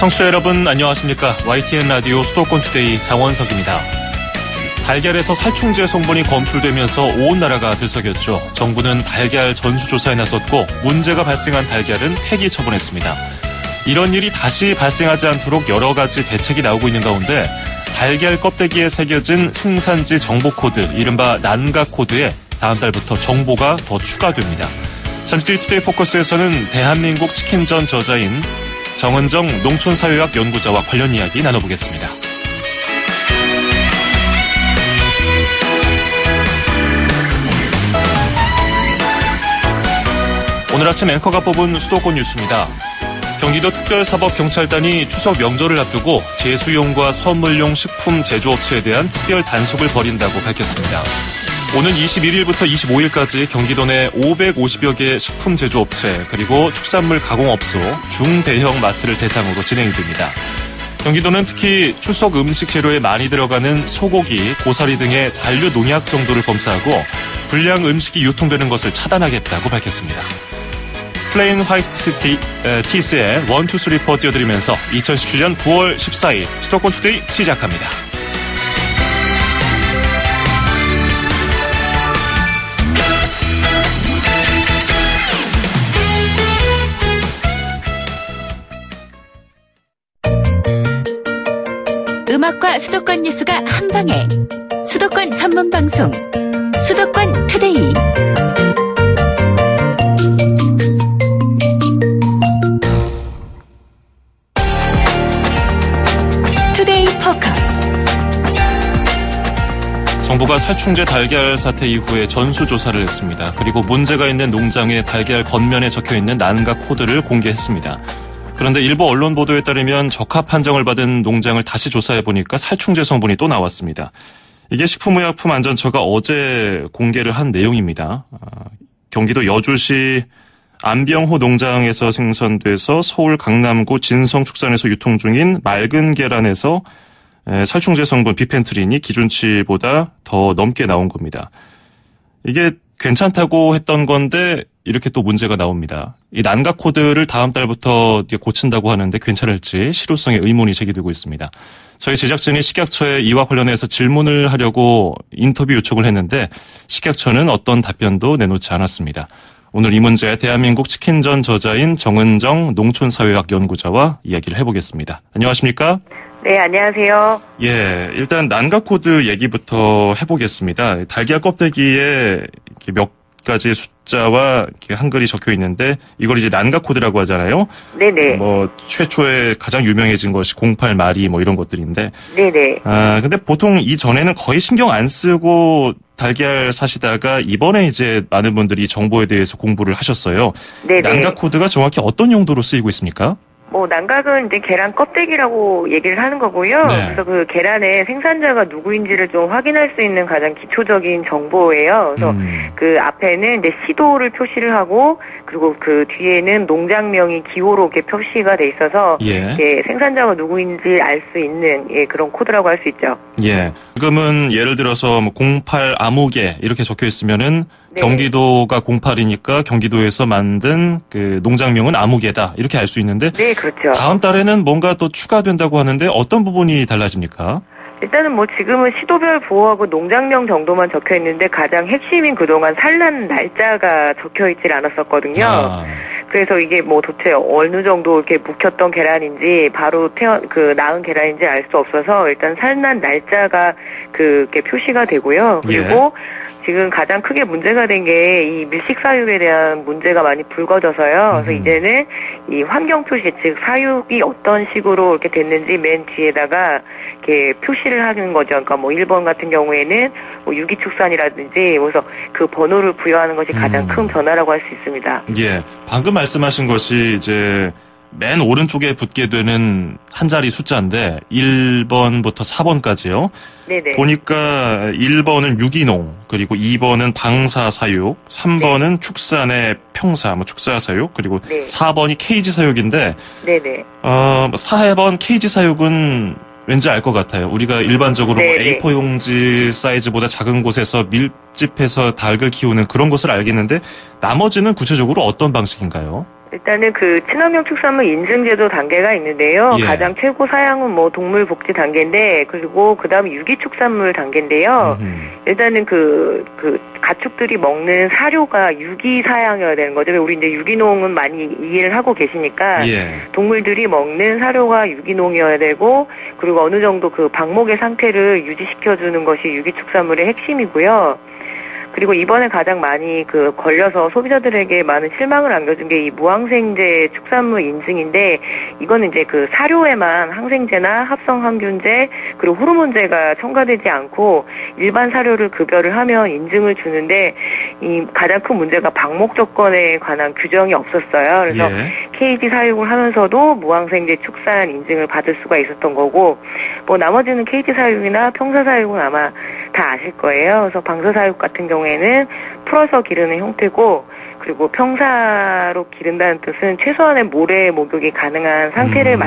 청취자 여러분 안녕하십니까. YTN 라디오 수도권 투데이 장원석입니다. 달걀에서 살충제 성분이 검출되면서 온 나라가 들썩였죠. 정부는 달걀 전수조사에 나섰고 문제가 발생한 달걀은 폐기 처분했습니다. 이런 일이 다시 발생하지 않도록 여러 가지 대책이 나오고 있는 가운데 달걀 껍데기에 새겨진 생산지 정보 코드, 이른바 난가 코드에 다음 달부터 정보가 더 추가됩니다. 잠시 뒤 투데이 포커스에서는 대한민국 치킨전 저자인 정은정 농촌사회학 연구자와 관련 이야기 나눠보겠습니다. 오늘 아침 앵커가 뽑은 수도권 뉴스입니다. 경기도 특별사법경찰단이 추석 명절을 앞두고 제수용과 선물용 식품 제조업체에 대한 특별 단속을 벌인다고 밝혔습니다. 오는 21일부터 25일까지 경기도 내 550여 개 식품 제조업체 그리고 축산물 가공업소, 중대형 마트를 대상으로 진행이 됩니다. 경기도는 특히 추석 음식 재료에 많이 들어가는 소고기, 고사리 등의 잔류 농약 정도를 검사하고 불량 음식이 유통되는 것을 차단하겠다고 밝혔습니다. 플레인 화이트 티스의 1, 2, 3, 4 띄워드리면서 2017년 9월 14일 수도권 투데이 시작합니다. 음악과 수도권 뉴스가 한방에 수도권 전문 방송 수도권 투데이. 투데이 포커스. 정부가 살충제 달걀 사태 이후에 전수조사를 했습니다. 그리고 문제가 있는 농장의 달걀 겉면에 적혀있는 난가 코드를 공개했습니다. 그런데 일부 언론 보도에 따르면 적합 판정을 받은 농장을 다시 조사해보니까 살충제 성분이 또 나왔습니다. 이게 식품의약품안전처가 어제 공개를 한 내용입니다. 경기도 여주시 안병호 농장에서 생산돼서 서울 강남구 진성축산에서 유통 중인 맑은 계란에서 살충제 성분 비펜트린이 기준치보다 더 넘게 나온 겁니다. 이게 괜찮다고 했던 건데 이렇게 또 문제가 나옵니다. 이 난가 코드를 다음 달부터 고친다고 하는데 괜찮을지 실효성에 의문이 제기되고 있습니다. 저희 제작진이 식약처에 이와 관련해서 질문을 하려고 인터뷰 요청을 했는데 식약처는 어떤 답변도 내놓지 않았습니다. 오늘 이 문제 대한민국 치킨전 저자인 정은정 농촌사회학 연구자와 이야기를 해보겠습니다. 안녕하십니까? 네, 안녕하세요. 예, 일단 난가 코드 얘기부터 해보겠습니다. 달걀 껍데기에 이렇게 몇 가지 숫자와 이렇게 한글이 적혀 있는데 이걸 이제 난가 코드라고 하잖아요. 네네. 최초에 가장 유명해진 것이 08마리 이런 것들인데. 네네. 근데 보통 이전에는 거의 신경 안 쓰고 달걀 사시다가 이번에 이제 많은 분들이 정보에 대해서 공부를 하셨어요. 네네. 난가 코드가 정확히 어떤 용도로 쓰이고 있습니까? 난각은 이제 계란 껍데기라고 얘기를 하는 거고요. 네. 그래서 그 계란의 생산자가 누구인지를 좀 확인할 수 있는 가장 기초적인 정보예요. 그래서 그 앞에는 이제 시도를 표시를 하고, 그리고 그 뒤에는 농장명이 기호로 이렇게 표시가 돼 있어서, 예. 예, 생산자가 누구인지 알 수 있는, 예, 그런 코드라고 할 수 있죠. 예. 지금은 예를 들어서 08 아무개 이렇게 적혀 있으면은 네. 경기도가 08이니까 경기도에서 만든 그 농장명은 아무개다 이렇게 알 수 있는데. 네, 그렇죠. 다음 달에는 뭔가 또 추가된다고 하는데 어떤 부분이 달라집니까? 일단은 지금은 시도별 보호하고 농장명 정도만 적혀 있는데 가장 핵심인 그동안 산란 날짜가 적혀 있질 않았었거든요. 그래서 이게 도대체 어느 정도 이렇게 묵혔던 계란인지 바로 낳은 계란인지 알 수 없어서 일단 산란 날짜가 그게 표시가 되고요. 그리고 지금 가장 크게 문제가 된 게 이 밀식 사육에 대한 문제가 많이 불거져서요. 그래서 이제는 이 환경 표시, 즉 사육이 어떤 식으로 이렇게 됐는지 맨 뒤에다가 이렇게 표시를 하는 거죠. 그러니까 1번 같은 경우에는 유기축산이라든지 그래서 그 번호를 부여하는 것이 가장 큰 변화라고 할 수 있습니다. 예, 방금 말씀하신 것이 이제 맨 오른쪽에 붙게 되는 한 자리 숫자인데 1번부터 4번까지요. 네네. 보니까 1번은 유기농, 그리고 2번은 방사사육, 3번은 네. 축산의 평사, 축사사육, 그리고 네. 4번이 케이지 사육인데 네네. 4번 케이지 사육은 왠지 알 것 같아요. 우리가 일반적으로 네네. A4 용지 사이즈보다 작은 곳에서 밀집해서 닭을 키우는 그런 것을 알겠는데 나머지는 구체적으로 어떤 방식인가요? 일단은 그 친환경 축산물 인증제도 단계가 있는데요. 예. 가장 최고 사양은 뭐 동물복지 단계인데, 그리고 그 다음 유기축산물 단계인데요. 일단은 그 가축들이 먹는 사료가 유기사양이어야 되는 거죠. 우리 이제 유기농은 많이 이해를 하고 계시니까, 예. 동물들이 먹는 사료가 유기농이어야 되고, 그리고 어느 정도 그 방목의 상태를 유지시켜주는 것이 유기축산물의 핵심이고요. 그리고 이번에 가장 많이 걸려서 소비자들에게 많은 실망을 안겨준 게 이 무항생제 축산물 인증인데, 이거는 이제 그 사료에만 항생제나 합성 항균제 그리고 호르몬제가 첨가되지 않고 일반 사료를 급여를 하면 인증을 주는데, 이 가장 큰 문제가 방목 조건에 관한 규정이 없었어요. 그래서 KG 사육을 하면서도 무항생제 축산 인증을 받을 수가 있었던 거고, 뭐 나머지는 KG 사육이나 평사 사육은 아마 다 아실 거예요. 그래서 방사 사육 같은 경우에는 풀어서 기르는 형태고, 그리고 평사로 기른다는 뜻은 최소한의 모래 목욕이 가능한 상태를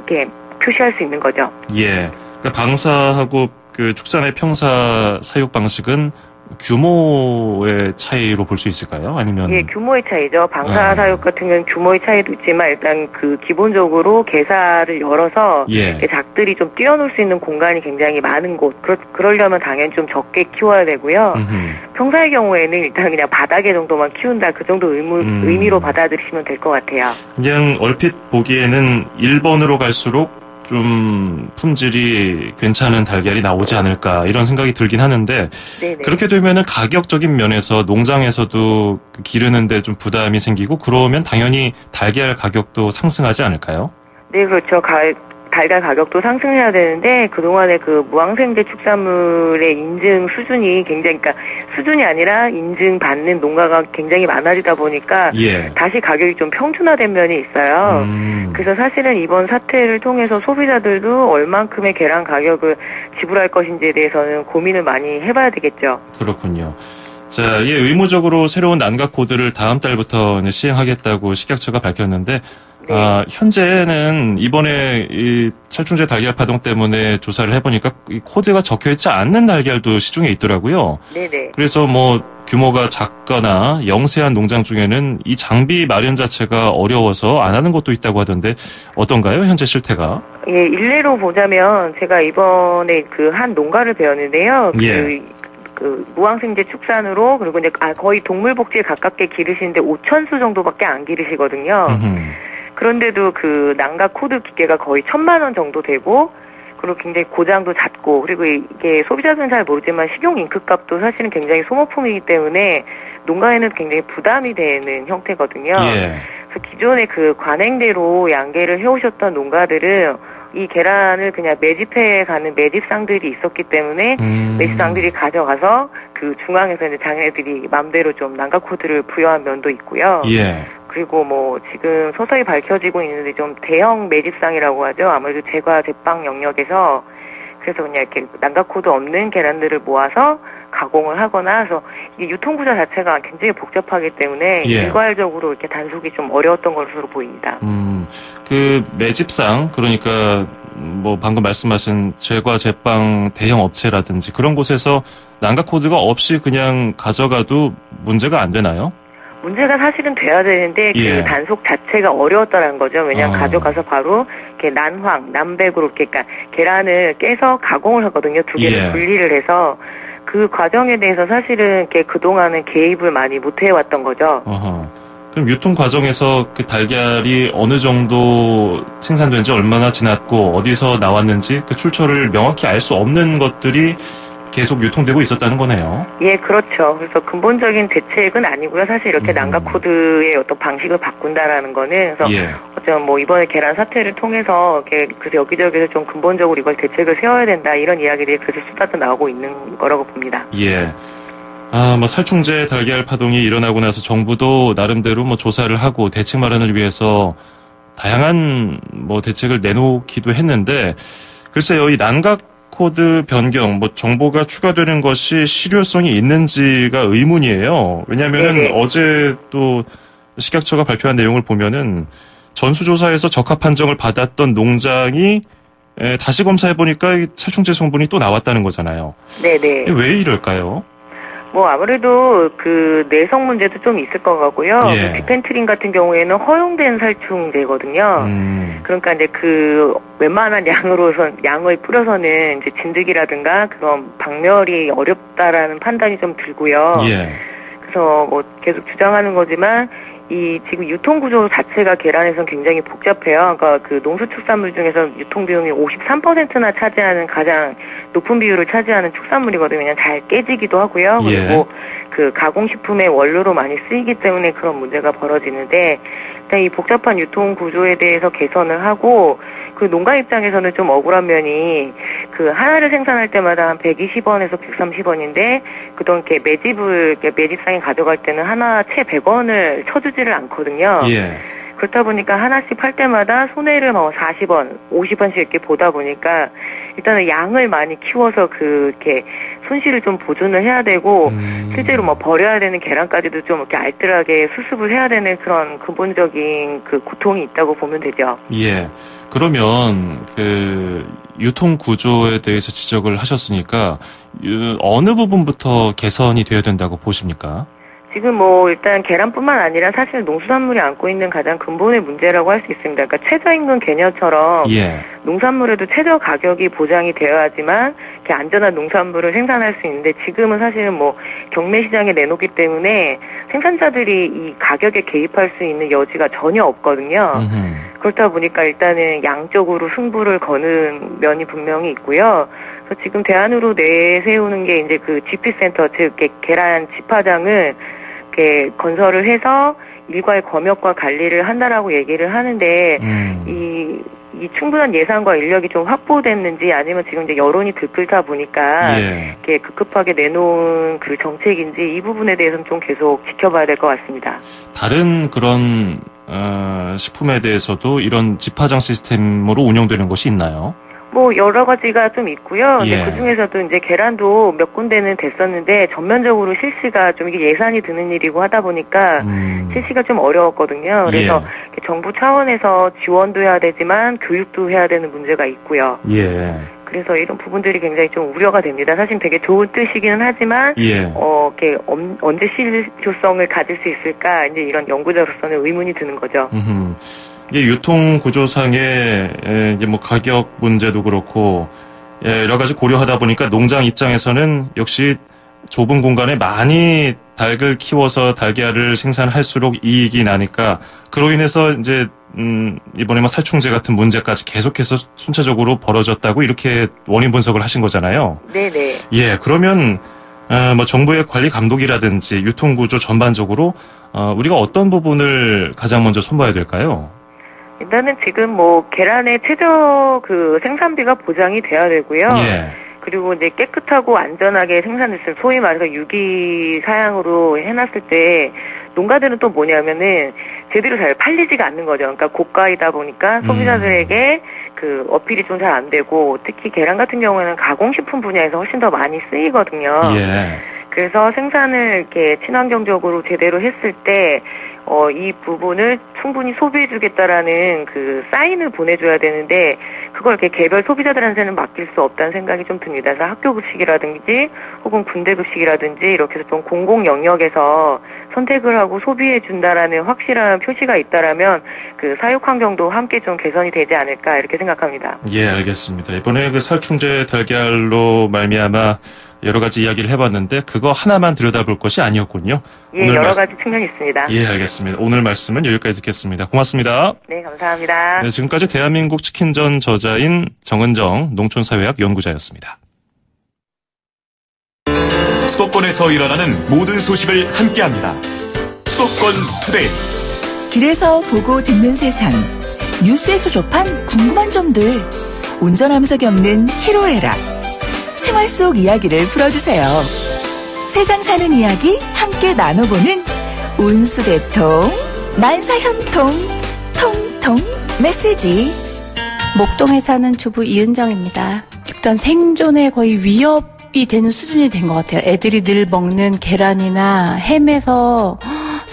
이렇게 표시할 수 있는 거죠. 예. 그러니까 방사하고 그 축산의 평사 사육 방식은 규모의 차이로 볼 수 있을까요? 아니면? 예, 규모의 차이죠. 방사 사육 같은 경우는 규모의 차이도 있지만, 일단 기본적으로 개사를 열어서 작들이 좀 뛰어놀 수 있는 공간이 굉장히 많은 곳, 그러려면 당연히 좀 적게 키워야 되고요. 평사의 경우에는 일단 그냥 바닥에 정도만 키운다, 그 정도 의미로 받아들이시면 될 것 같아요. 그냥 얼핏 보기에는 1번으로 갈수록 좀 품질이 괜찮은 달걀이 나오지 않을까 이런 생각이 들긴 하는데, 네네. 그렇게 되면은 가격적인 면에서 농장에서도 기르는데 좀 부담이 생기고, 그러면 당연히 달걀 가격도 상승하지 않을까요? 네, 그렇죠. 달걀 가격도 상승해야 되는데, 그동안에 그 무항생제 축산물의 인증 수준이 굉장히, 그러니까 수준이 아니라 인증받는 농가가 굉장히 많아지다 보니까 다시 가격이 좀 평준화된 면이 있어요. 그래서 사실은 이번 사태를 통해서 소비자들도 얼만큼의 계란 가격을 지불할 것인지에 대해서는 고민을 많이 해봐야 되겠죠. 그렇군요. 자, 의무적으로 새로운 난가 코드를 다음 달부터 시행하겠다고 식약처가 밝혔는데, 현재는 이번에 이 살충제 달걀 파동 때문에 조사를 해보니까 이 코드가 적혀있지 않는 달걀도 시중에 있더라고요. 네네. 그래서 뭐 규모가 작거나 영세한 농장 중에는 이 장비 마련 자체가 어려워서 안 하는 것도 있다고 하던데, 어떤가요, 현재 실태가? 예, 일례로 보자면 제가 이번에 한 농가를 배웠는데요. 무항생제 축산으로, 그리고 이제 거의 동물복지에 가깝게 기르시는데 5,000수 정도밖에 안 기르시거든요. 그런데도 그 난가 코드 기계가 거의 1,000만 원 정도 되고, 그리고 굉장히 고장도 잦고, 그리고 이게 소비자들은 잘 모르지만 식용 잉크값도 사실은 굉장히 소모품이기 때문에 농가에는 굉장히 부담이 되는 형태거든요. 그래서 기존에 그 관행대로 양계를 해오셨던 농가들은 이 계란을 그냥 매집해 가는 매집상들이 있었기 때문에 매집상들이 가져가서 그 중앙에서 이제 자기네들이 맘대로 좀 난가 코드를 부여한 면도 있고요. 그리고 뭐 지금 서서히 밝혀지고 있는데 좀 대형 매집상이라고 하죠. 아무래도 제과 제빵 영역에서, 그래서 그냥 이렇게 난가 코드 없는 계란들을 모아서 가공을 하거나 해서 이 유통구조 자체가 굉장히 복잡하기 때문에 일괄적으로 이렇게 단속이 좀 어려웠던 것으로 보입니다. 그 매집상, 그러니까 뭐 방금 말씀하신 제과 제빵 대형 업체라든지 그런 곳에서 난가 코드가 없이 그냥 가져가도 문제가 안 되나요? 문제가 사실은 돼야 되는데 그 단속 자체가 어려웠다는 거죠. 왜냐하면 가져가서 바로 이렇게 난백으로 이렇게, 그러니까 계란을 깨서 가공을 하거든요. 두 개를 분리를 해서. 그 과정에 대해서 사실은 그동안은 개입을 많이 못 해왔던 거죠. 그럼 유통 과정에서 그 달걀이 어느 정도 생산된 지 얼마나 지났고 어디서 나왔는지 그 출처를 명확히 알 수 없는 것들이 계속 유통되고 있었다는 거네요. 예, 그렇죠. 그래서 근본적인 대책은 아니고요. 사실 이렇게 난가 코드의 어떤 방식을 바꾼다라는 거는, 그래서 어쩌면 뭐 이번에 계란 사태를 통해서 그래서 여기저기서 좀 근본적으로 이걸 대책을 세워야 된다, 이런 이야기들이 그래서 쏟아져 나오고 있는 거라고 봅니다. 뭐 살충제 달걀 파동이 일어나고 나서 정부도 나름대로 뭐 조사를 하고 대책 마련을 위해서 다양한 뭐 대책을 내놓기도 했는데, 글쎄요, 이 난가 코드 변경, 뭐 정보가 추가되는 것이 실효성이 있는지가 의문이에요. 왜냐하면은 어제 또 식약처가 발표한 내용을 보면은 전수조사에서 적합 판정을 받았던 농장이 다시 검사해 보니까 살충제 성분이 또 나왔다는 거잖아요. 왜 이럴까요? 뭐 아무래도 그 내성 문제도 좀 있을 것 같고요. 예. 디펜트린 같은 경우에는 허용된 살충제거든요. 그러니까 이제 그 웬만한 양을 뿌려서는 이제 진드기라든가 그런 박멸이 어렵다라는 판단이 좀 들고요. 예. 그래서 뭐 계속 주장하는 거지만 이 지금 유통 구조 자체가 계란에서는 굉장히 복잡해요. 그러니까 그 농수축산물 중에서 유통 비용이 53%나 차지하는 가장 높은 비율을 차지하는 축산물이거든요. 그냥 잘 깨지기도 하고요. 예. 그리고 그 가공식품의 원료로 많이 쓰이기 때문에 그런 문제가 벌어지는데 일단 이 복잡한 유통 구조에 대해서 개선을 하고 그 농가 입장에서는 좀 억울한 면이 그 하나를 생산할 때마다 한 120원에서 130원인데 그동안 이렇게 매집상에 가져갈 때는 하나 채 100원을 쳐주지를 않거든요. 예. 그렇다 보니까 하나씩 팔 때마다 손해를 뭐 40원, 50원씩 이렇게 보다 보니까 일단은 양을 많이 키워서 이렇게 손실을 좀 보존을 해야 되고 실제로 뭐 버려야 되는 계란까지도 좀 이렇게 알뜰하게 수습을 해야 되는 그런 근본적인 그 고통이 있다고 보면 되죠. 예. 그러면 그 유통 구조에 대해서 지적을 하셨으니까 어느 부분부터 개선이 되어야 된다고 보십니까? 지금 뭐 일단 계란뿐만 아니라 사실 농수산물이 안고 있는 가장 근본의 문제라고 할 수 있습니다. 그러니까 최저임금 개념처럼 예. 농산물에도 최저 가격이 보장이 되어야지만 이렇게 안전한 농산물을 생산할 수 있는데 지금은 사실은 뭐 경매 시장에 내놓기 때문에 생산자들이 이 가격에 개입할 수 있는 여지가 전혀 없거든요. 그렇다 보니까 일단은 양적으로 승부를 거는 면이 분명히 있고요. 그래서 지금 대안으로 내세우는 게 이제 그 GP센터, 즉 계란 집화장을 이렇게 건설을 해서 일괄 검역과 관리를 한다라고 얘기를 하는데 이 충분한 예산과 인력이 좀 확보됐는지 아니면 지금 이제 여론이 들끓다 보니까 예. 이렇게 급급하게 내놓은 그 정책인지 이 부분에 대해서는 좀 계속 지켜봐야 될 것 같습니다. 다른 그런 식품에 대해서도 이런 집화장 시스템으로 운영되는 것이 있나요? 뭐 여러 가지가 좀 있고요. 예. 그 중에서도 이제 계란도 몇 군데는 됐었는데 전면적으로 실시가 좀 이게 예산이 드는 일이고 하다 보니까 실시가 좀 어려웠거든요. 그래서 예. 정부 차원에서 지원도 해야 되지만 교육도 해야 되는 문제가 있고요. 예. 그래서 이런 부분들이 굉장히 좀 우려가 됩니다. 사실 되게 좋은 뜻이기는 하지만 예. 이렇게 언제 실효성을 가질 수 있을까 이제 이런 연구자로서는 의문이 드는 거죠. 이게 유통 구조상의 이제 뭐 가격 문제도 그렇고 여러 가지 고려하다 보니까 농장 입장에서는 역시 좁은 공간에 많이 닭을 키워서 달걀을 생산할수록 이익이 나니까 그로 인해서 이제 이번에 뭐 살충제 같은 문제까지 계속해서 순차적으로 벌어졌다고 이렇게 원인 분석을 하신 거잖아요. 네네. 예, 그러면 뭐 정부의 관리 감독이라든지 유통 구조 전반적으로 우리가 어떤 부분을 가장 먼저 손봐야 될까요? 일단은 지금 뭐 계란의 최저 그 생산비가 보장이 돼야 되고요. 예. 그리고 이제 깨끗하고 안전하게 생산됐을 소위 말해서 유기 사양으로 해놨을 때 농가들은 또 뭐냐면은 제대로 잘 팔리지가 않는 거죠. 그러니까 고가이다 보니까 소비자들에게 그 어필이 좀 잘 안 되고 특히 계란 같은 경우에는 가공식품 분야에서 훨씬 더 많이 쓰이거든요. 예. 그래서 생산을 이렇게 친환경적으로 제대로 했을 때 이 부분을 충분히 소비해주겠다라는 그 사인을 보내줘야 되는데 그걸 이렇게 개별 소비자들한테는 맡길 수 없다는 생각이 좀 듭니다. 그래서 학교 급식이라든지 혹은 군대 급식이라든지 이렇게 해서 좀 공공 영역에서 선택을 하고 소비해준다라는 확실한 표시가 있다라면 그 사육 환경도 함께 좀 개선이 되지 않을까 이렇게 생각합니다. 예, 알겠습니다. 이번에 그 살충제 달걀로 말미암아 여러 가지 이야기를 해봤는데 그거 하나만 들여다볼 것이 아니었군요. 예, 오늘 여러 가지 측면이 있습니다. 예, 알겠습니다. 오늘 말씀은 여기까지 듣겠습니다. 고맙습니다. 네, 감사합니다. 네, 지금까지 대한민국 치킨전 저자인 정은정 농촌사회학 연구자였습니다. 수도권에서 일어나는 모든 소식을 함께합니다. 수도권 투데이. 길에서 보고 듣는 세상. 뉴스에서 접한 궁금한 점들. 운전하면서 겪는 희로애락. 생활 속 이야기를 풀어주세요. 세상 사는 이야기 함께 나눠보는 운수대통, 만사형통, 통통 메시지. 목동에 사는 주부 이은정입니다. 일단 생존에 거의 위협이 되는 수준이 된 것 같아요. 애들이 늘 먹는 계란이나 햄에서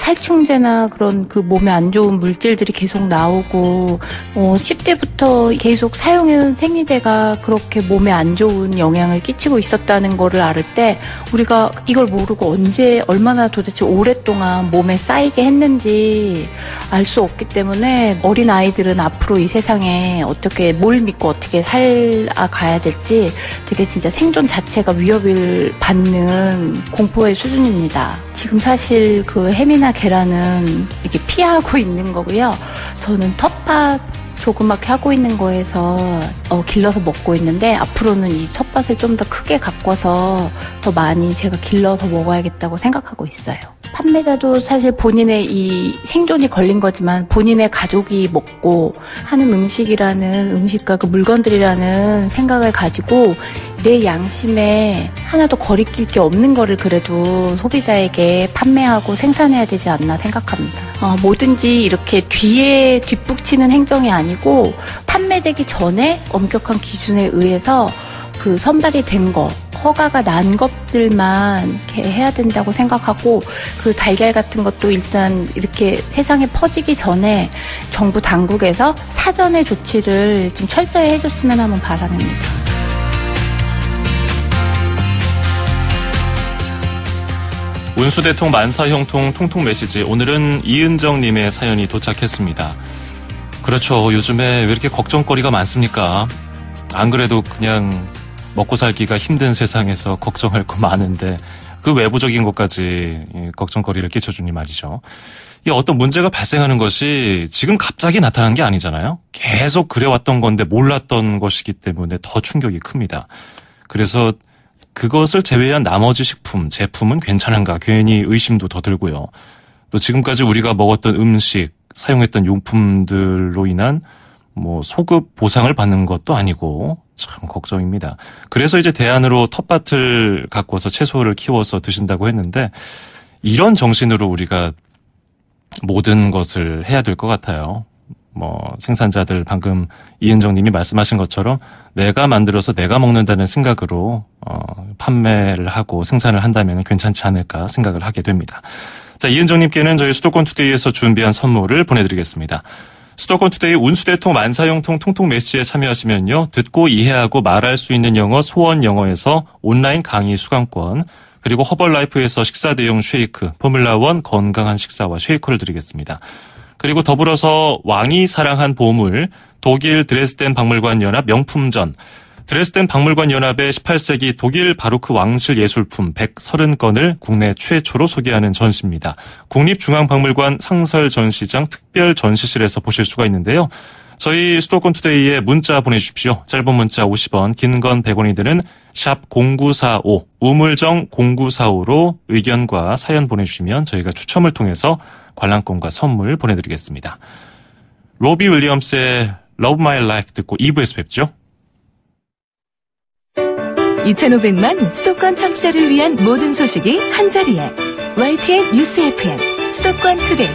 살충제나 그런 그 몸에 안 좋은 물질들이 계속 나오고 10대부터 계속 사용해온 생리대가 그렇게 몸에 안 좋은 영향을 끼치고 있었다는 거를 알을 때 우리가 이걸 모르고 언제 얼마나 도대체 오랫동안 몸에 쌓이게 했는지 알 수 없기 때문에 어린 아이들은 앞으로 이 세상에 어떻게 뭘 믿고 어떻게 살아가야 될지 되게 진짜 생존 자체가 위협을 받는 공포의 수준입니다. 지금 사실 그 햄이나 계란은 이렇게 피하고 있는 거고요. 저는 텃밭 조그맣게 하고 있는 거에서 길러서 먹고 있는데 앞으로는 이 텃밭을 좀 더 크게 가꿔서 더 많이 제가 길러서 먹어야겠다고 생각하고 있어요. 판매자도 사실 본인의 이 생존이 걸린 거지만 본인의 가족이 먹고 하는 음식과 그 물건들이라는 생각을 가지고 내 양심에 하나도 거리낄 게 없는 거를 그래도 소비자에게 판매하고 생산해야 되지 않나 생각합니다. 뭐든지 이렇게 뒤에 뒷북치는 행정이 아니고 판매되기 전에 엄격한 기준에 의해서 그 선발이 된 거, 허가가 난 것들만 이렇게 해야 된다고 생각하고 그 달걀 같은 것도 일단 이렇게 세상에 퍼지기 전에 정부 당국에서 사전의 조치를 좀 철저히 해줬으면 하는 바람입니다. 운수대통 만사형통 통통 메시지. 오늘은 이은정님의 사연이 도착했습니다. 그렇죠. 요즘에 왜 이렇게 걱정거리가 많습니까? 안 그래도 그냥 먹고 살기가 힘든 세상에서 걱정할 거 많은데 그 외부적인 것까지 걱정거리를 끼쳐주니 말이죠. 이 어떤 문제가 발생하는 것이 지금 갑자기 나타난 게 아니잖아요. 계속 그래왔던 건데 몰랐던 것이기 때문에 더 충격이 큽니다. 그래서 그것을 제외한 나머지 식품, 제품은 괜찮은가 괜히 의심도 더 들고요. 또 지금까지 우리가 먹었던 음식, 사용했던 용품들로 인한 소급 보상을 받는 것도 아니고 참 걱정입니다. 그래서 이제 대안으로 텃밭을 가꿔서 채소를 키워서 드신다고 했는데 이런 정신으로 우리가 모든 것을 해야 될 것 같아요. 생산자들 방금 이은정 님이 말씀하신 것처럼 내가 만들어서 내가 먹는다는 생각으로 판매를 하고 생산을 한다면 괜찮지 않을까 생각을 하게 됩니다. 자, 이은정 님께는 저희 수도권 투데이에서 준비한 선물을 보내드리겠습니다. 수도권 투데이 운수대통 만사형통 통통 메시지에 참여하시면요. 듣고 이해하고 말할 수 있는 영어 소원 영어에서 온라인 강의 수강권, 그리고 허벌라이프에서 식사 대용 쉐이크, 포뮬라1 건강한 식사와 쉐이크를 드리겠습니다. 그리고 더불어서 왕이 사랑한 보물, 독일 드레스덴 박물관 연합 명품전, 드레스덴 박물관 연합의 18세기 독일 바로크 왕실 예술품 130건을 국내 최초로 소개하는 전시입니다. 국립중앙박물관 상설전시장 특별전시실에서 보실 수가 있는데요. 저희 수도권 투데이에 문자 보내주십시오. 짧은 문자 50원, 긴 건 100원이 드는 샵 0945, 우물정 0945로 의견과 사연 보내주시면 저희가 추첨을 통해서 관람권과 선물 보내드리겠습니다. 로비 윌리엄스의 Love My Life 듣고 2부에서 뵙죠. 2,500만 수도권 청취자를 위한 모든 소식이 한자리에 YTN 뉴스 FM 수도권 투데이.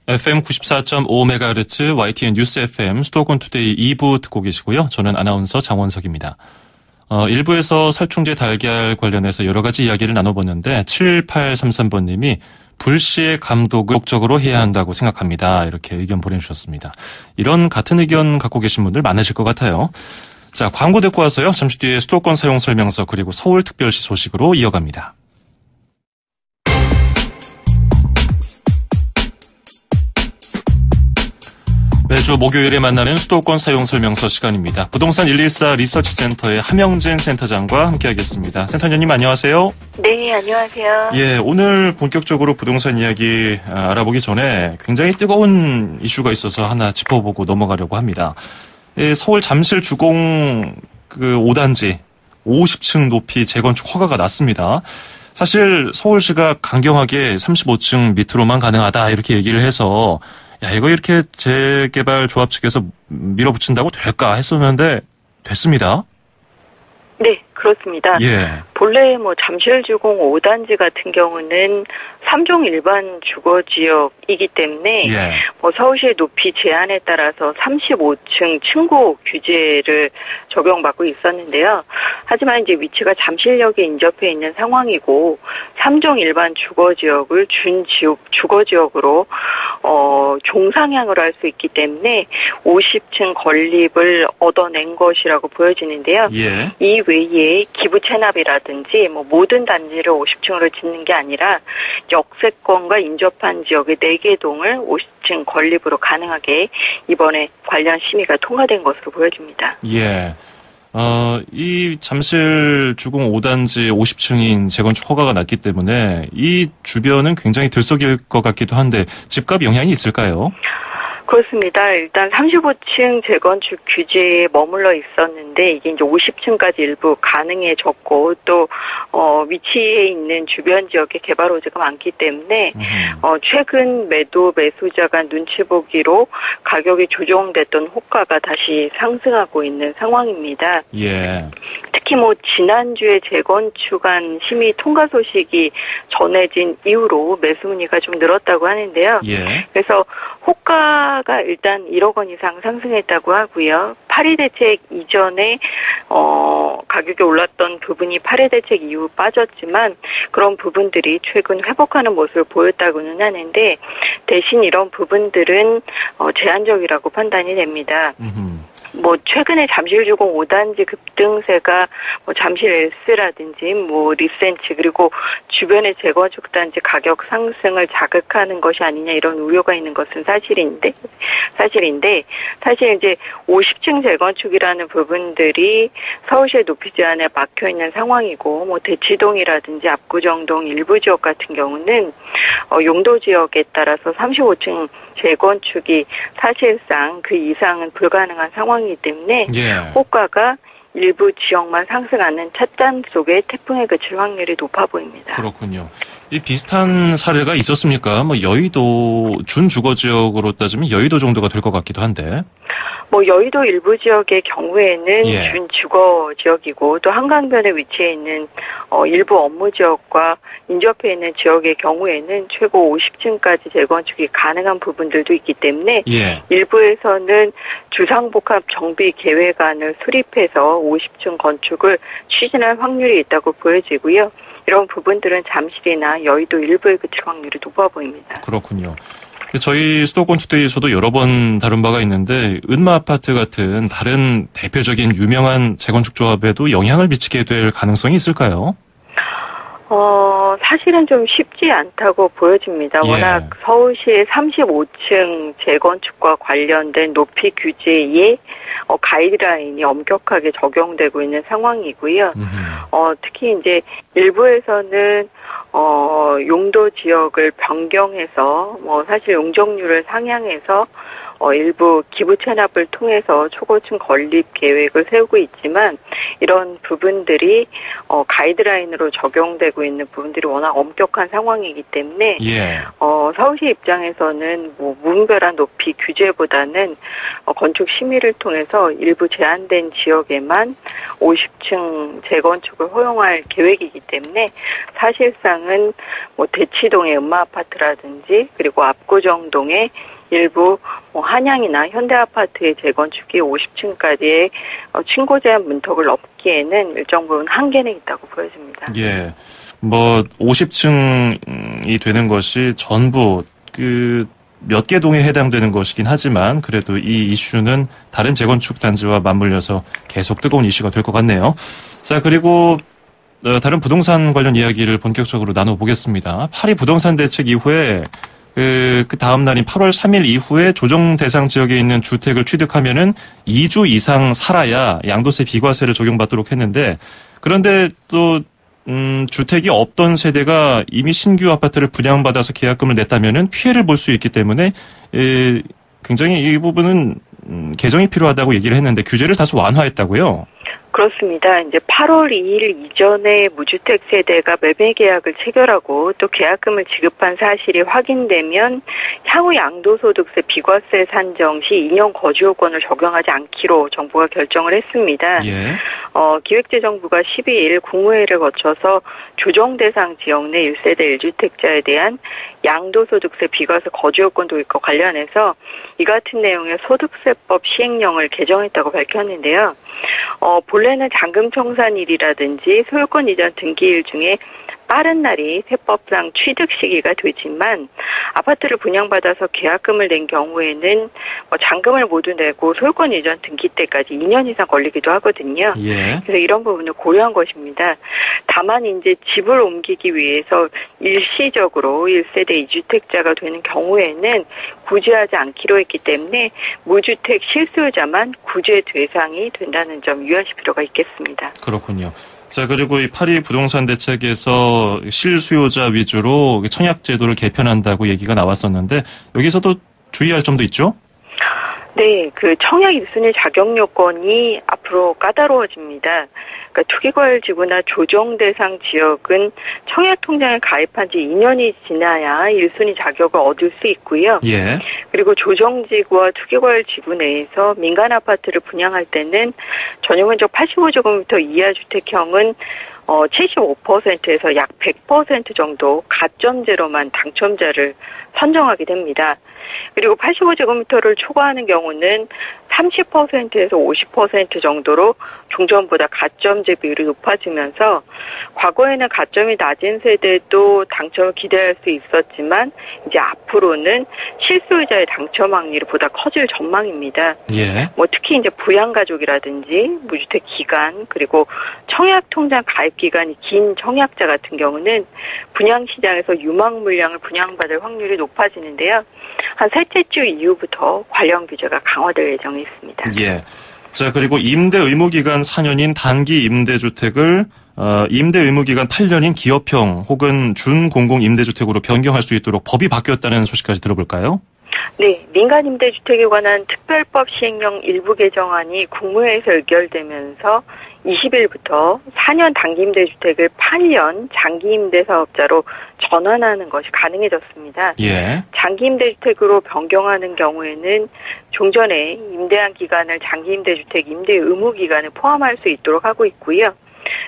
FM 94.5MHz YTN 뉴스 FM 수도권 투데이 2부 듣고 계시고요. 저는 아나운서 장원석입니다. 1부에서 살충제 달걀 관련해서 여러 가지 이야기를 나눠봤는데 7833번님이 불시의 감독을 적극적으로 해야 한다고 생각합니다. 이렇게 의견 보내주셨습니다. 이런 같은 의견 갖고 계신 분들 많으실 것 같아요. 자, 광고 듣고 와서요. 잠시 뒤에 수도권 사용 설명서 그리고 서울특별시 소식으로 이어갑니다. 매주 목요일에 만나는 수도권 사용 설명서 시간입니다. 부동산 114 리서치센터의 함영진 센터장과 함께하겠습니다. 센터장님 안녕하세요. 네, 안녕하세요. 예, 오늘 본격적으로 부동산 이야기 알아보기 전에 굉장히 뜨거운 이슈가 있어서 하나 짚어보고 넘어가려고 합니다. 예, 서울 잠실 주공 5단지 50층 높이 재건축 허가가 났습니다. 사실 서울시가 강경하게 35층 밑으로만 가능하다 이렇게 얘기를 해서 이거 이렇게 재개발 조합 측에서 밀어붙인다고 될까 했었는데 됐습니다. 네, 그렇습니다. 예. 본래 잠실주공 5단지 같은 경우는 3종 일반 주거지역이기 때문에 예. 서울시의 높이 제한에 따라서 35층 층고 규제를 적용받고 있었는데요. 하지만 이제 위치가 잠실역에 인접해 있는 상황이고 3종 일반 주거지역을 주거지역으로 종상향을 할 수 있기 때문에 50층 건립을 얻어낸 것이라고 보여지는데요. 예. 이 외에 기부 체납이라든지 뭐 모든 단지를 50층으로 짓는 게 아니라 역세권과 인접한 지역의 4개 동을 50층 건립으로 가능하게 이번에 관련 심의가 통과된 것으로 보여집니다. 예. 이 잠실 주공 5단지 50층인 재건축 허가가 났기 때문에 이 주변은 굉장히 들썩일 것 같기도 한데 집값 영향이 있을까요? 그렇습니다. 일단 35층 재건축 규제에 머물러 있었는데 이게 이제 50층까지 일부 가능해졌고 또 위치에 있는 주변 지역에 개발 호재가 많기 때문에 최근 매수자가 눈치 보기로 가격이 조정됐던 호가가 다시 상승하고 있는 상황입니다. 예. 특히 지난주에 재건축안 심의 통과 소식이 전해진 이후로 매수 문의가 좀 늘었다고 하는데요. 예. 그래서 호가가 일단 1억 원 이상 상승했다고 하고요. 8.2 대책 이전에 가격이 올랐던 부분이 8.2 대책 이후 빠졌지만 그런 부분들이 최근 회복하는 모습을 보였다고는 하는데 대신 이런 부분들은 제한적이라고 판단이 됩니다. 최근에 잠실주공 5단지 급등세가 잠실 S라든지 리센츠 그리고 주변의 재건축 단지 가격 상승을 자극하는 것이 아니냐 이런 우려가 있는 것은 사실인데 사실 이제 50층 재건축이라는 부분들이 서울시의 높이 제한에 막혀 있는 상황이고 대치동이라든지 압구정동 일부 지역 같은 경우는 용도 지역에 따라서 35층 재건축이 사실상 그 이상은 불가능한 상황이기 때문에 예. 호가가 일부 지역만 상승하는 찻잔 속에 태풍에 그칠 확률이 높아 보입니다. 그렇군요. 이 비슷한 사례가 있었습니까? 여의도 준주거지역으로 따지면 여의도 정도가 될 것 같기도 한데. 여의도 일부 지역의 경우에는 예. 준주거 지역이고 또 한강변에 위치해 있는 일부 업무 지역과 인접해 있는 지역의 경우에는 최고 50층까지 재건축이 가능한 부분들도 있기 때문에 예. 일부에서는 주상복합 정비 계획안을 수립해서 50층 건축을 추진할 확률이 있다고 보여지고요. 이런 부분들은 잠실이나 여의도 일부에 그칠 확률이 높아 보입니다. 그렇군요. 저희 수도권 투데이에서도 여러 번 다룬 바가 있는데 은마 아파트 같은 다른 대표적인 유명한 재건축 조합에도 영향을 미치게 될 가능성이 있을까요? 사실은 좀 쉽지 않다고 보여집니다. 예. 워낙 서울시의 35층 재건축과 관련된 높이 규제에 가이드라인이 엄격하게 적용되고 있는 상황이고요. 특히 이제 일부에서는 용도 지역을 변경해서 사실 용적률을 상향해서 일부 기부 체납을 통해서 초고층 건립 계획을 세우고 있지만 이런 부분들이 가이드라인으로 적용되고 있는 부분들이 워낙 엄격한 상황이기 때문에 예. 서울시 입장에서는 무분별한 높이 규제보다는 건축 심의를 통해서 일부 제한된 지역에만 50층 재건축을 허용할 계획이기 때문에 사실상은 대치동의 은마아파트라든지 그리고 압구정동의 일부 한양이나 현대아파트의 재건축이 50층까지의 층고 제한 문턱을 넘기에는 일정 부분 한계는 있다고 보여집니다. 예. 50층이 되는 것이 전부 몇 개 동에 해당되는 것이긴 하지만 그래도 이 이슈는 다른 재건축 단지와 맞물려서 계속 뜨거운 이슈가 될 것 같네요. 자, 그리고 다른 부동산 관련 이야기를 본격적으로 나눠보겠습니다. 파리 부동산 대책 이후에 그 다음 날인 8월 3일 이후에 조정 대상 지역에 있는 주택을 취득하면은 2주 이상 살아야 양도세 비과세를 적용받도록 했는데 그런데 또 주택이 없던 세대가 이미 신규 아파트를 분양받아서 계약금을 냈다면은 피해를 볼 수 있기 때문에 굉장히 이 부분은 개정이 필요하다고 얘기를 했는데 규제를 다소 완화했다고요? 그렇습니다. 이제 8월 2일 이전에 무주택 세대가 매매 계약을 체결하고 또 계약금을 지급한 사실이 확인되면 향후 양도소득세 비과세 산정 시 2년 거주 요건을 적용하지 않기로 정부가 결정을 했습니다. 예. 기획재정부가 12일 국무회의를 거쳐서 조정 대상 지역 내 1세대 1주택자에 대한 양도소득세 비과세 거주요건 도입과 관련해서 이 같은 내용의 소득세법 시행령을 개정했다고 밝혔는데요. 본래는 잔금청산일이라든지 소유권 이전 등기일 중에 빠른 날이 세법상 취득 시기가 되지만 아파트를 분양받아서 계약금을 낸 경우에는 잔금을 모두 내고 소유권 이전 등기 때까지 2년 이상 걸리기도 하거든요. 예. 그래서 이런 부분을 고려한 것입니다. 다만 이제 집을 옮기기 위해서 일시적으로 1세대 2주택자가 되는 경우에는 구제하지 않기로 했기 때문에 무주택 실수요자만 구제 대상이 된다는 점 유의하실 필요가 있겠습니다. 그렇군요. 자, 그리고 이 파리 부동산 대책에서 실수요자 위주로 청약 제도를 개편한다고 얘기가 나왔었는데 여기서도 주의할 점도 있죠? 네, 그 청약 1순위 자격 요건이 앞으로 까다로워집니다. 그러니까 투기과열지구나 조정 대상 지역은 청약 통장에 가입한 지 2년이 지나야 1순위 자격을 얻을 수 있고요. 예. 그리고 조정지구와 투기과열지구 내에서 민간 아파트를 분양할 때는 전용면적 85제곱미터 이하 주택형은 75%에서 약 100% 정도 가점제로만 당첨자를 선정하게 됩니다. 그리고 85제곱미터를 초과하는 경우는 30%에서 50% 정도로 종전보다 가점제 비율이 높아지면서 과거에는 가점이 낮은 세대도 당첨을 기대할 수 있었지만 이제 앞으로는 실수요자의 당첨 확률이 보다 커질 전망입니다. 예. 특히 이제 부양가족이라든지 무주택 기간 그리고 청약통장 가입 기간이 긴 청약자 같은 경우는 분양시장에서 유망 물량을 분양받을 확률이 높아지는데요. 한 셋째 주 이후부터 관련 규제가 강화될 예정이 있습니다. 예. 자, 그리고 임대 의무 기간 4년인 단기 임대주택을 임대 의무 기간 8년인 기업형 혹은 준공공 임대주택으로 변경할 수 있도록 법이 바뀌었다는 소식까지 들어볼까요? 네, 민간임대주택에 관한 특별법 시행령 일부 개정안이 국무회에서 의결되면서 20일부터 4년 단기임대주택을 8년 장기임대사업자로 전환하는 것이 가능해졌습니다. 예. 장기임대주택으로 변경하는 경우에는 종전에 임대한 기간을 장기임대주택 임대 의무 기간에 포함할 수 있도록 하고 있고요.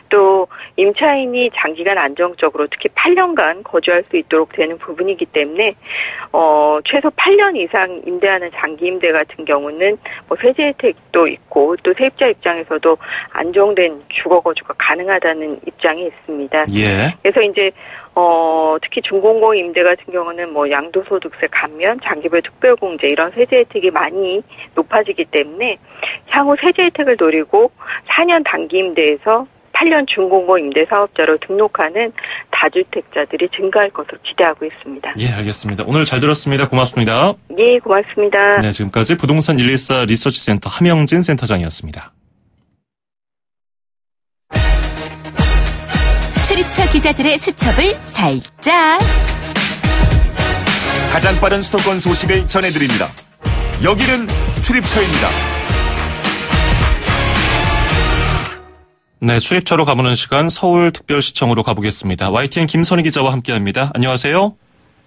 또 임차인이 장기간 안정적으로 특히 8년간 거주할 수 있도록 되는 부분이기 때문에 최소 8년 이상 임대하는 장기 임대 같은 경우는 세제 혜택도 있고 또 세입자 입장에서도 안정된 주거 거주가 가능하다는 입장이 있습니다. 예. 그래서 이제 특히 준공공 임대 같은 경우는 양도소득세 감면, 장기별 특별공제 이런 세제 혜택이 많이 높아지기 때문에 향후 세제 혜택을 노리고 4년 단기 임대에서 8년 준공공 임대 사업자로 등록하는 다주택자들이 증가할 것으로 기대하고 있습니다. 예, 알겠습니다. 오늘 잘 들었습니다. 고맙습니다. 예, 고맙습니다. 네, 지금까지 부동산 114 리서치센터 함영진 센터장이었습니다. 출입처 기자들의 수첩을 살짝. 가장 빠른 수도권 소식을 전해드립니다. 여기는 출입처입니다. 네, 출입처로 가보는 시간 서울특별시청으로 가보겠습니다. YTN 김선희 기자와 함께합니다. 안녕하세요.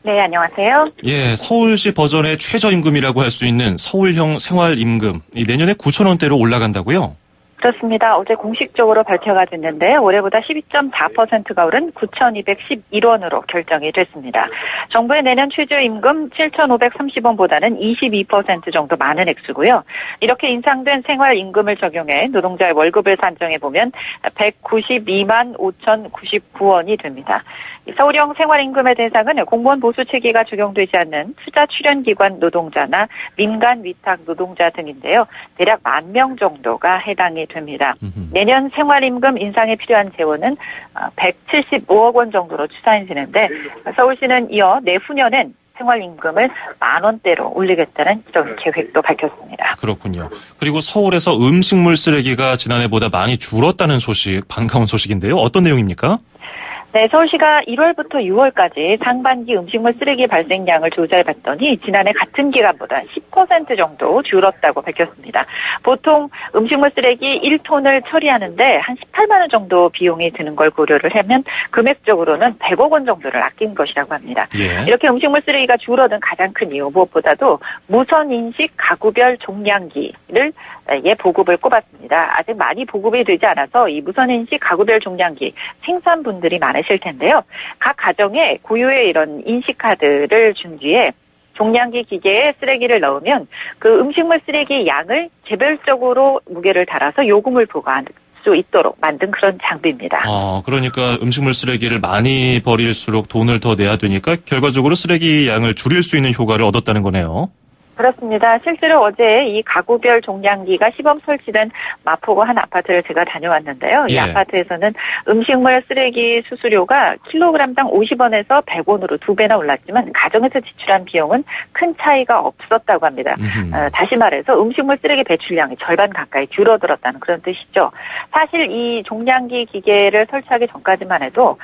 네, 안녕하세요. 예, 서울시 버전의 최저임금이라고 할 수 있는 서울형 생활임금, 내년에 9,000원대로 올라간다고요? 그렇습니다. 어제 공식적으로 발표가 됐는데 올해보다 12.4%가 오른 9,211원으로 결정이 됐습니다. 정부의 내년 최저임금 7,530원보다는 22% 정도 많은 액수고요. 이렇게 인상된 생활임금을 적용해 노동자의 월급을 산정해보면 192만 5,099원이 됩니다. 서울형 생활임금의 대상은 공무원 보수체계가 적용되지 않는 투자 출연기관 노동자나 민간 위탁 노동자 등인데요. 대략 10,000명 정도가 해당이 됩니다. 내년 생활임금 인상에 필요한 재원은 175억 원 정도로 추산되는데 서울시는 이어 내후년엔 생활임금을 10,000원대로 올리겠다는 이런 계획도 밝혔습니다. 그렇군요. 그리고 서울에서 음식물 쓰레기가 지난해보다 많이 줄었다는 소식, 반가운 소식인데요. 어떤 내용입니까? 네, 서울시가 1월부터 6월까지 상반기 음식물 쓰레기 발생량을 조사해봤더니 지난해 같은 기간보다 10% 정도 줄었다고 밝혔습니다. 보통 음식물 쓰레기 1톤을 처리하는데 한 18만 원 정도 비용이 드는 걸 고려를 하면 금액적으로는 100억 원 정도를 아낀 것이라고 합니다. 예. 이렇게 음식물 쓰레기가 줄어든 가장 큰 이유 무엇보다도 무선인식 가구별 종량기를 보급을 꼽았습니다. 아직 많이 보급이 되지 않아서 이 무선인식 가구별 종량기 생산분들이 많으실 텐데요. 각 가정에 고유의 이런 인식카드를 준 뒤에 종량기 기계에 쓰레기를 넣으면 그 음식물 쓰레기 양을 개별적으로 무게를 달아서 요금을 부과하는 수 있도록 만든 그런 장비입니다. 그러니까 음식물 쓰레기를 많이 버릴수록 돈을 더 내야 되니까 결과적으로 쓰레기 양을 줄일 수 있는 효과를 얻었다는 거네요. 그렇습니다. 실제로 어제 이 가구별 종량기가 시범 설치된 마포구 한 아파트를 제가 다녀왔는데요. 이 아파트에서는 음식물 쓰레기 수수료가 킬로그램당 50원에서 100원으로 2배나 올랐지만 가정에서 지출한 비용은 큰 차이가 없었다고 합니다. 다시 말해서 음식물 쓰레기 배출량이 절반 가까이 줄어들었다는 그런 뜻이죠. 사실 이 종량기 기계를 설치하기 전까지만 해도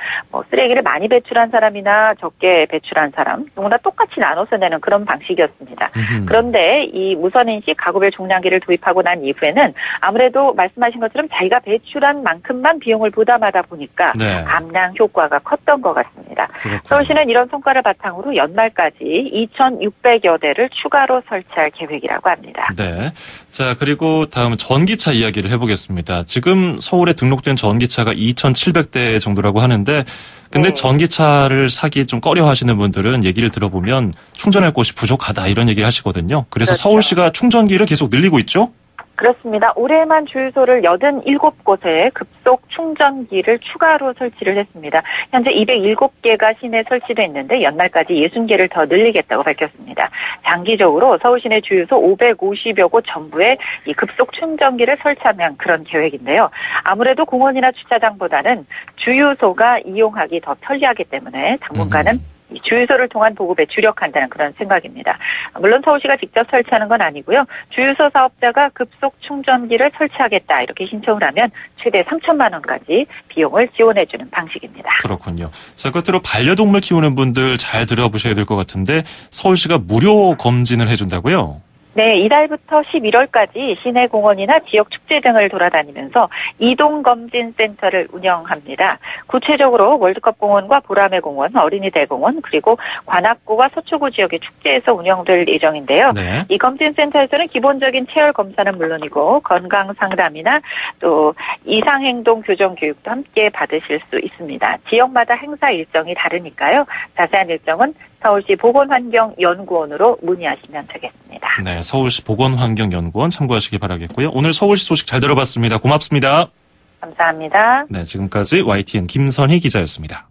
쓰레기를 많이 배출한 사람이나 적게 배출한 사람 누구나 똑같이 나눠서 내는 그런 방식이었습니다. 그런데 이 무선인식 가구별 종량기를 도입하고 난 이후에는 아무래도 말씀하신 것처럼 자기가 배출한 만큼만 비용을 부담하다 보니까 감량 효과가 컸던 것 같습니다. 그렇군요. 서울시는 이런 성과를 바탕으로 연말까지 2,600여 대를 추가로 설치할 계획이라고 합니다. 네. 자, 그리고 다음 전기차 이야기를 해보겠습니다. 지금 서울에 등록된 전기차가 2,700대 정도라고 하는데 근데 전기차를 사기 좀 꺼려 하시는 분들은 얘기를 들어보면 충전할 곳이 부족하다 이런 얘기를 하시거든요. 그래서 그렇죠. 서울시가 충전기를 계속 늘리고 있죠? 그렇습니다. 올해만 주유소를 87곳에 급속 충전기를 추가로 설치를 했습니다. 현재 207개가 시내에 설치되어 있는데 연말까지 60개를 더 늘리겠다고 밝혔습니다. 장기적으로 서울 시내 주유소 550여 곳 전부에 이 급속 충전기를 설치하면 그런 계획인데요. 아무래도 공원이나 주차장보다는 주유소가 이용하기 더 편리하기 때문에 당분간은 주유소를 통한 보급에 주력한다는 그런 생각입니다. 물론 서울시가 직접 설치하는 건 아니고요. 주유소 사업자가 급속 충전기를 설치하겠다 이렇게 신청을 하면 최대 3천만 원까지 비용을 지원해주는 방식입니다. 그렇군요. 자, 끝으로 반려동물 키우는 분들 잘 들어보셔야 될 것 같은데 서울시가 무료 검진을 해준다고요? 네, 이달부터 11월까지 시내 공원이나 지역 축제 등을 돌아다니면서 이동검진센터를 운영합니다. 구체적으로 월드컵 공원과 보라매 공원, 어린이대 공원, 그리고 관악구와 서초구 지역의 축제에서 운영될 예정인데요. 네. 이 검진센터에서는 기본적인 체열 검사는 물론이고 건강 상담이나 또 이상행동 교정 교육도 함께 받으실 수 있습니다. 지역마다 행사 일정이 다르니까요. 자세한 일정은 서울시 보건환경연구원으로 문의하시면 되겠습니다. 네, 서울시 보건환경연구원 참고하시기 바라겠고요. 오늘 서울시 소식 잘 들어봤습니다. 고맙습니다. 감사합니다. 네, 지금까지 YTN 김선희 기자였습니다.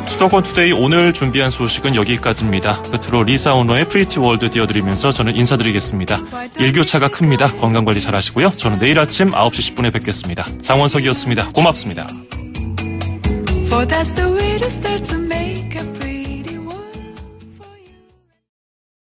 수도권 투데이 오늘 준비한 소식은 여기까지입니다. 끝으로 리사 오너의 프리티 월드 띄워드리면서 저는 인사드리겠습니다. 일교차가 큽니다. 건강관리 잘 하시고요. 저는 내일 아침 9시 10분에 뵙겠습니다. 장원석이었습니다. 고맙습니다.